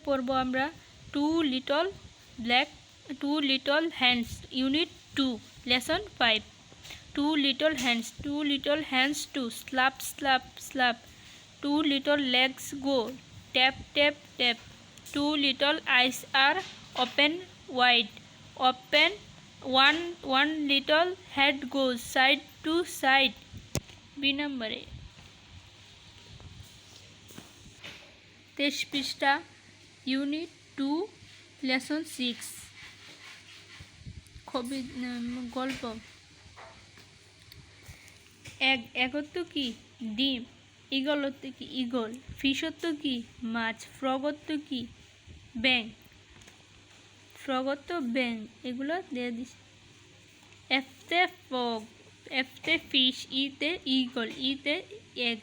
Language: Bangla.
পড়বো আমরা two little hands unit 2 lesson 5। Two little hands to slap slap slap, two little legs go tap tap tap, two little eyes are open wide open, one little head goes side to side। B নম্বরে 23 পৃষ্ঠা ইউনিট 2 লেসন 6 গল্প। এক অর্থ কি ডিম, ঈগল অর্থ কি ঈগল, ফিশ অর্থ কি মাছ, ফ্রগ অর্থ কি ব্যাং, ফ্রগ অর্থ ব্যাং, এগুলো দিয়ে দিস। এফতে ফ্রগ, এফতে ফিশ, ইতে ঈগল, ইতে এগ,